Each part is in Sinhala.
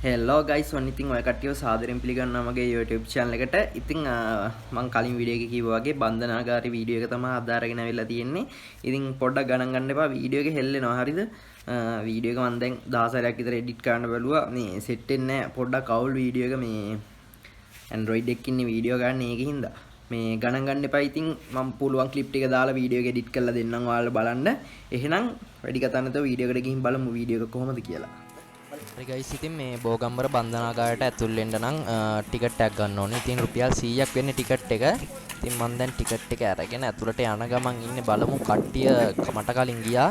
හෙලෝ ගයිස් ඔන්න ඉතින් ඔය කට්ටියව සාදරයෙන් පිළිගන්නවා මගේ YouTube channel එකට. ඉතින් මම කලින් වීඩියෝ එකේ කිව්වා වගේ බන්ධනාගාරී වීඩියෝ එක තමයි අද අරගෙන අවිල්ලා තියෙන්නේ. ඉතින් පොඩ්ඩක් ගණන් ගන්න එපා වීඩියෝ එක හෙල්ලෙනවා හරිද? වීඩියෝ එක මම දැන් 10 සැරයක් විතර එඩිට් කරන්න බැලුවා. මේ සෙට් වෙන්නේ නැහැ. පොඩ්ඩක් අවුල් වීඩියෝ එක මේ Android එකකින් ඉන්නේ වීඩියෝ ගන්න ඒකේ හින්දා. මේ ගණන් ගන්න එපා. ඉතින් මම පුළුවන් ක්ලිප් ටික දාලා වීඩියෝ එක එඩිට් කරලා දෙන්නම් ඔයාලා බලන්න. එහෙනම් වැඩි කතා නැතුව වීඩියෝ එකට ගිහින් බලමු වීඩියෝ එක කොහොමද කියලා. හරි ගයිස් ඉතින් මේ බෝගම්බර බන්ධනාගාරයට ඇතුල් වෙන්න නම් ටිකට් එකක් ගන්න ඕනේ. ඉතින් රුපියල් 100ක් වෙන්නේ ටිකට් එක. ඉතින් මම දැන් ටිකට් එක අරගෙන ඇතුළට යන ගමන් ඉන්නේ බලමු කට්ටිය මට කලින් ගියා.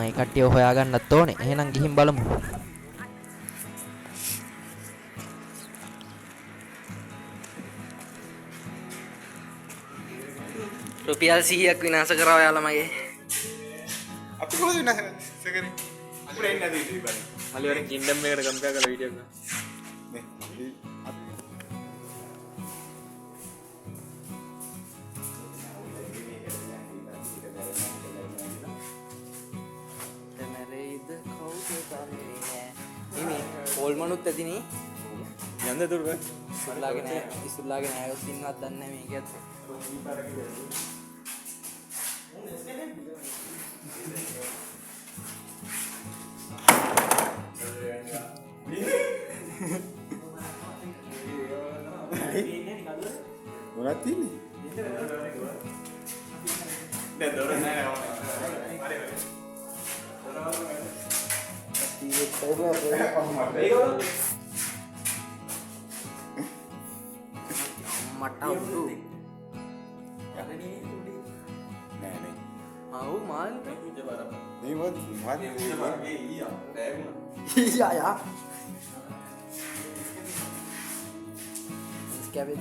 ඒ කට්ටිය හොයාගන්නත් ඕනේ. එහෙනම් ගිහින් බලමු. රුපියල් 100ක් විනාශ කරා ඔයාලා මගේ. අපි කොහොමද විනාශ කරන්නේ? අපිට එන්නේ නැති ඉතින් බලන්න. මලිවරෙන් කින්ඩම් එකකට කම්පෙයාර් කරලා වීඩියෝ එක. නේ. ඕල්මනුත් ඇතිනේ යන්න දුර බෑ. ඉස්සුල්ලාගේ නෑ ඉස්සුල්ලාගේ නෑ ඉන්නවත් දන්නේ නැහැ මේකත් මොනවද තියෙන්නේ? දැන් දොර නෑ මට උඩු නෑ නේ. ආව් මාල් මේ මොකද යා යා ස්කැවෙජ්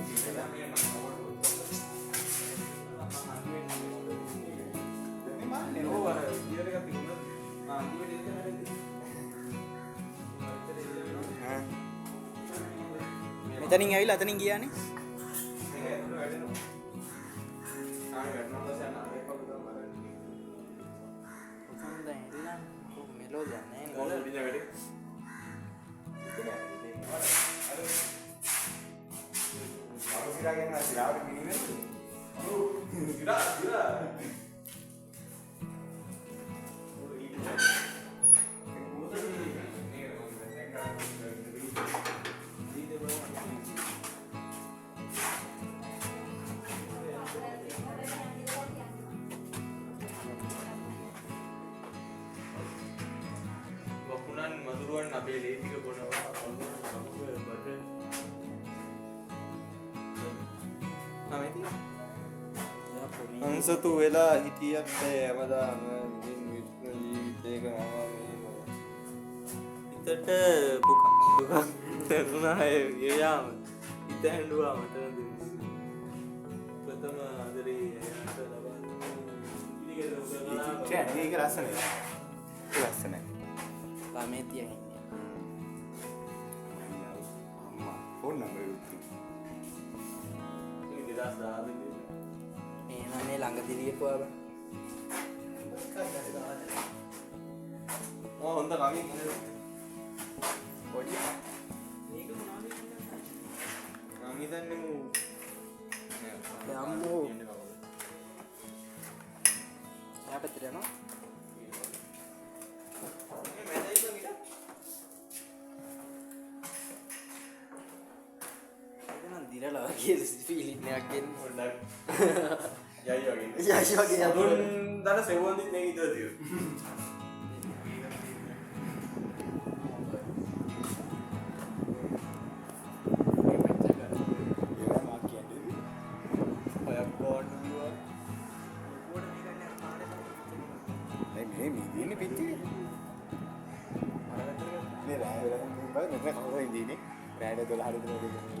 මෙතනින් ඇවිල්ලා අතනින් ගියානේ වකුණන් මදුරුවන් අපේ ලේතික බොනවා. අන්සතු වෙලා හිටියක් හැමදාම ඉතින් ජීවිතේක මම හිතට දුකක් තරුණා එයාම හිත හැඬුවා මට ප්‍රථම ආදරේ එයාට ලබා ඉතින් ඒක ලස්සනයි. ඒක ලස්සනයි. ළමේ තියන් ඉන්නේ අම්මා ෆෝන් නම්බර් එක. 2010 එහෙනම් මේ ළඟදී ලියපුවා බං හොඳ කමින් පොඩි කමිදන්නේ මු යම්මෝ යා පැත්තට යනවා එතන දිරලා වගේ ෆීලින් එකක් එන්නේ පොඩ්ඩක් යයි වගේ යයි වගේ දුන් දන සෙවොන්දිත් නේ ඉතලා තියෙන්නේ ඒවා මා කියන්නේ. ඔයක් බෝඩුවා මේ ඉන්නේ පිටියේ. මේ රාය බල මෙතන කවුරු ඉන්නේ? රායට 12 හරි දෙනවා.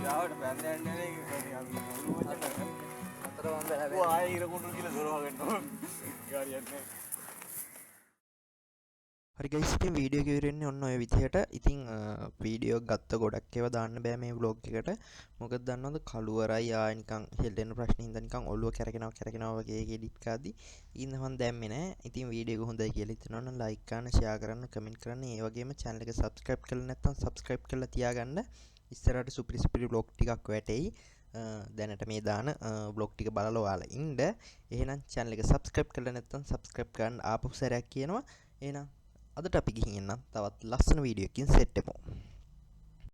සිරාවට බැඳ යන්නේ නේ අපි අතර වම් බැලලා ඔය ආයෙ ඉර කුණු කියලා දොර වගන්න ඕන. ගාරියක් නැහැ. හරි ගයිස් ඉතින් වීඩියෝ එක ඉවරෙන්නේ ඔන්න ඔය විදිහට. ඉතින් වීඩියෝ ගත්ත ගොඩක් ඒවා දාන්න බෑ මේ vlog එකට. මොකද දන්නවද කළුවරයි ආය නිකන් හෙල්ලෙන ප්‍රශ්න හින්දා නිකන් ඔළුව කැරකෙනවා වගේ ඒක එඩිට් කරද්දි ඉන්න මන් දැම්මේ නෑ. ඉතින් වීඩියෝ එක හොඳයි කියලා හිතනවා නම් ලයික් කරන්න, ෂෙයා කරන්න, කමෙන්ට් කරන්න. ඒ වගේම channel එක subscribe කරලා නැත්නම් subscribe කරලා තියාගන්න. ඉස්සරහට සුපිරි vlog ටිකක් වැටෙයි. දැනට මේ දාන vlog ටික බලලා ඔයාලා ඉන්න. එහෙනම් channel එක subscribe කරලා නැත්නම් subscribe කරන්න ආපහු සැරයක් කියනවා. එහෙනම් අදට අපි ගිහින් එන්නම් තවත් ලස්සන වීඩියෝ එකකින් සෙට් වෙමු.